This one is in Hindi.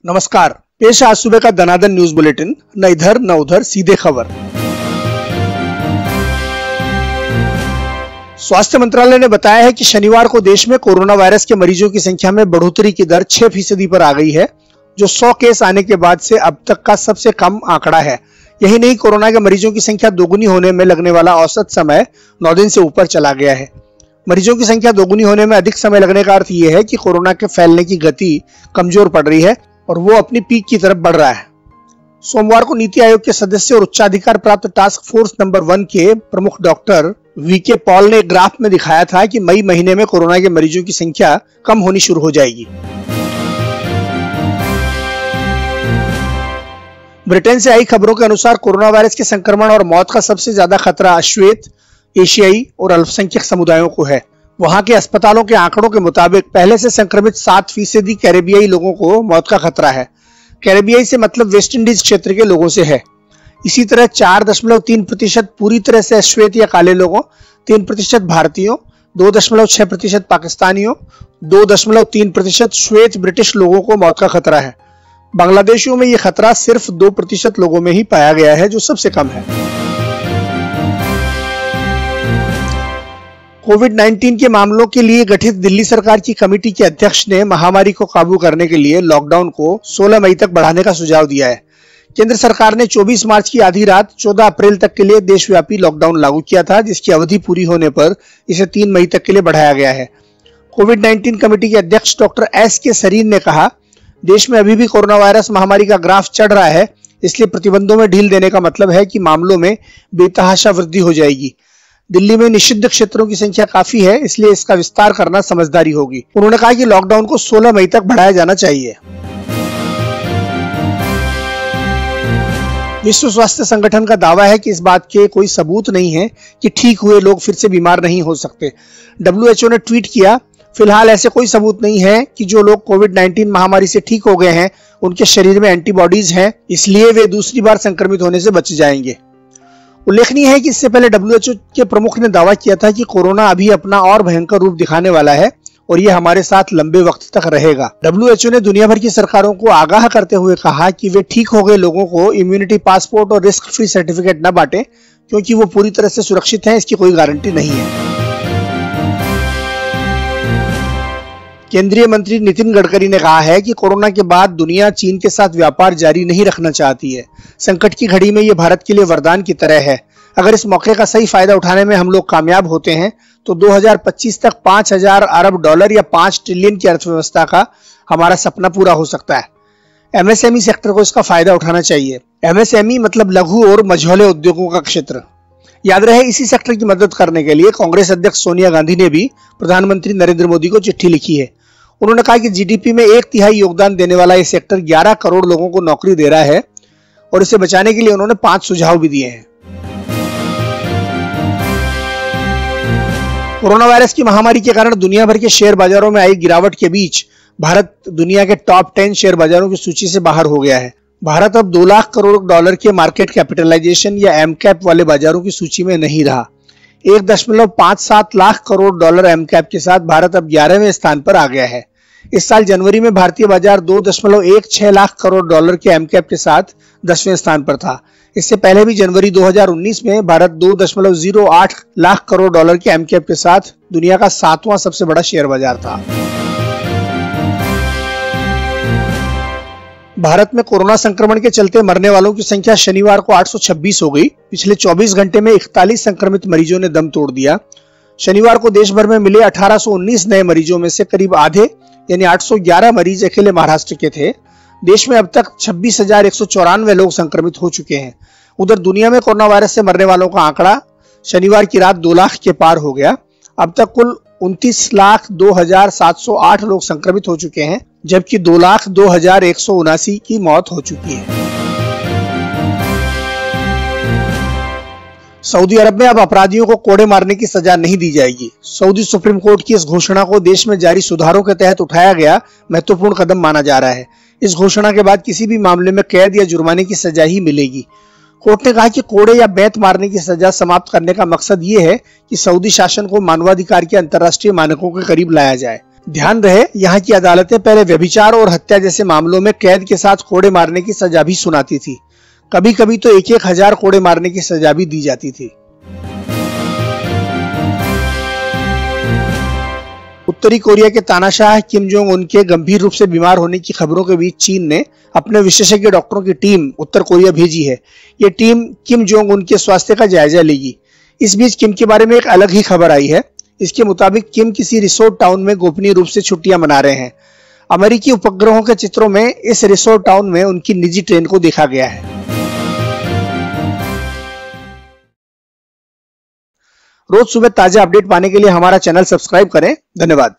नमस्कार, पेश है आज सुबह का दनादन न्यूज बुलेटिन। न इधर न उधर, सीधे खबर। स्वास्थ्य मंत्रालय ने बताया है कि शनिवार को देश में कोरोना वायरस के मरीजों की संख्या में बढ़ोतरी की दर 6% पर आ गई है, जो 100 केस आने के बाद से अब तक का सबसे कम आंकड़ा है। यही नहीं, कोरोना के मरीजों की संख्या दोगुनी होने में लगने वाला औसत समय 9 दिन से ऊपर चला गया है। मरीजों की संख्या दोगुनी होने में अधिक समय लगने का अर्थ यह है कि कोरोना के फैलने की गति कमजोर पड़ रही है और वो अपनी पीक की तरफ बढ़ रहा है। सोमवार को नीति आयोग के सदस्य और उच्चाधिकार प्राप्त टास्क फोर्स नंबर 1 के प्रमुख डॉक्टर वीके पॉल ने एक ग्राफ में दिखाया था कि मई महीने में कोरोना के मरीजों की संख्या कम होनी शुरू हो जाएगी। ब्रिटेन से आई खबरों के अनुसार कोरोना वायरस के संक्रमण और मौत का सबसे ज्यादा खतरा अश्वेत, एशियाई और अल्पसंख्यक समुदायों को है। वहां के अस्पतालों के आंकड़ों के मुताबिक पहले से संक्रमित 7% कैरेबियाई लोगों को मौत का खतरा है। कैरेबियाई से मतलब वेस्ट इंडीज क्षेत्र के लोगों से है। इसी तरह 4.3% पूरी तरह से अश्वेत या काले लोगों, 3% भारतीयों, 2.6% पाकिस्तानियों, 2.3% श्वेत ब्रिटिश लोगों को मौत का खतरा है। बांग्लादेशियों में यह खतरा सिर्फ 2% लोगों में ही पाया गया है, जो सबसे कम है। कोविड-19 के मामलों के लिए गठित दिल्ली सरकार की कमेटी के अध्यक्ष ने महामारी को काबू करने के लिए लॉकडाउन को 16 मई तक बढ़ाने का सुझाव दिया है। केंद्र सरकार ने 24 मार्च की आधी रात 14 अप्रैल तक के लिए देशव्यापी लॉकडाउन लागू किया था, जिसकी अवधि पूरी होने पर इसे 3 मई तक के लिए बढ़ाया गया है। कोविड-19 कमेटी के अध्यक्ष डॉक्टर एस के सरीन ने कहा, देश में अभी भी कोरोना वायरस महामारी का ग्राफ चढ़ रहा है, इसलिए प्रतिबंधों में ढील देने का मतलब है कि मामलों में बेतहाशा वृद्धि हो जाएगी। दिल्ली में निषिद्ध क्षेत्रों की संख्या काफी है, इसलिए इसका विस्तार करना समझदारी होगी। उन्होंने कहा कि लॉकडाउन को 16 मई तक बढ़ाया जाना चाहिए। विश्व स्वास्थ्य संगठन का दावा है कि इस बात के कोई सबूत नहीं है कि ठीक हुए लोग फिर से बीमार नहीं हो सकते। WHO ने ट्वीट किया, फिलहाल ऐसे कोई सबूत नहीं है कि जो लोग कोविड-19 महामारी से ठीक हो गए हैं उनके शरीर में एंटीबॉडीज हैं, इसलिए वे दूसरी बार संक्रमित होने से बच जाएंगे। उल्लेखनीय है कि इससे पहले WHO के प्रमुख ने दावा किया था कि कोरोना अभी अपना और भयंकर रूप दिखाने वाला है और यह हमारे साथ लंबे वक्त तक रहेगा। WHO ने दुनिया भर की सरकारों को आगाह करते हुए कहा कि वे ठीक हो गए लोगों को इम्यूनिटी पासपोर्ट और रिस्क फ्री सर्टिफिकेट न बांटें, क्योंकि वो पूरी तरह से सुरक्षित हैं, इसकी कोई गारंटी नहीं है। केंद्रीय मंत्री नितिन गडकरी ने कहा है कि कोरोना के बाद दुनिया चीन के साथ व्यापार जारी नहीं रखना चाहती है। संकट की घड़ी में ये भारत के लिए वरदान की तरह है। अगर इस मौके का सही फायदा उठाने में हम लोग कामयाब होते हैं तो 2025 तक 5,000 अरब डॉलर या 5 ट्रिलियन की अर्थव्यवस्था का हमारा सपना पूरा हो सकता है। MSME सेक्टर को इसका फायदा उठाना चाहिए। MSME मतलब लघु और मझौले उद्योगों का क्षेत्र। याद रहे, इसी सेक्टर की मदद करने के लिए कांग्रेस अध्यक्ष सोनिया गांधी ने भी प्रधानमंत्री नरेंद्र मोदी को चिट्ठी लिखी है। उन्होंने कहा कि GDP में 1/3 योगदान देने वाला ये सेक्टर 11 करोड़ लोगों को नौकरी दे रहा है और इसे बचाने के लिए उन्होंने 5 सुझाव भी दिए हैं। कोरोना वायरस की महामारी के कारण दुनिया भर के शेयर बाजारों में आई गिरावट के बीच भारत दुनिया के टॉप 10 शेयर बाजारों की सूची से बाहर हो गया है। भारत अब 2 लाख करोड़ डॉलर के मार्केट कैपिटलाइजेशन या MCAP वाले बाजारों की सूची में नहीं रहा। 1.57 लाख करोड़ डॉलर MCAP के साथ भारत अब 11वें स्थान पर आ गया है। इस साल जनवरी में भारतीय बाजार 2.16 लाख करोड़ डॉलर के MCAP के साथ 10वें स्थान पर था। इससे पहले भी जनवरी 2019 में भारत 2.08 लाख करोड़ डॉलर के MCAP के साथ दुनिया का 7वां सबसे बड़ा शेयर बाजार था। भारत में कोरोना संक्रमण के चलते मरने वालों की संख्या शनिवार को 826 हो गई। पिछले 24 घंटे में 41 संक्रमित मरीजों ने दम तोड़ दिया। शनिवार को देश भर में मिले 1819 नए मरीजों में से करीब आधे यानी 811 मरीज अकेले महाराष्ट्र के थे। देश में अब तक 26,194 लोग संक्रमित हो चुके हैं। उधर दुनिया में कोरोना वायरस से मरने वालों का आंकड़ा शनिवार की रात 2 लाख के पार हो गया। अब तक कुल 29,02,708 लोग संक्रमित हो चुके हैं, जबकि 2,02,179 की मौत हो चुकी है। सऊदी अरब में अब अपराधियों को कोड़े मारने की सजा नहीं दी जाएगी। सऊदी सुप्रीम कोर्ट की इस घोषणा को देश में जारी सुधारों के तहत उठाया गया महत्वपूर्ण कदम माना जा रहा है। इस घोषणा के बाद किसी भी मामले में कैद या जुर्माने की सजा ही मिलेगी। कोर्ट ने कहा कि कोड़े या बेंत मारने की सजा समाप्त करने का मकसद ये है कि सऊदी शासन को मानवाधिकार के अंतर्राष्ट्रीय मानकों के करीब लाया जाए। ध्यान रहे, यहाँ की अदालतें पहले व्यभिचार और हत्या जैसे मामलों में कैद के साथ कोड़े मारने की सजा भी सुनाती थी। कभी कभी तो 1,000 कोड़े मारने की सजा भी दी जाती थी। उत्तरी कोरिया के तानाशाह किम जोंग उन के गंभीर रूप से बीमार होने की खबरों के बीच चीन ने अपने विशेषज्ञ डॉक्टरों की टीम उत्तर कोरिया भेजी है। ये टीम किम जोंग उन के स्वास्थ्य का जायजा लेगी। इस बीच किम के बारे में एक अलग ही खबर आई है। इसके मुताबिक किम किसी रिसोर्ट टाउन में गोपनीय रूप से छुट्टियां मना रहे हैं। अमेरिकी उपग्रहों के चित्रों में इस रिसोर्ट टाउन में उनकी निजी ट्रेन को देखा गया है। रोज सुबह ताजा अपडेट पाने के लिए हमारा चैनल सब्सक्राइब करें। धन्यवाद।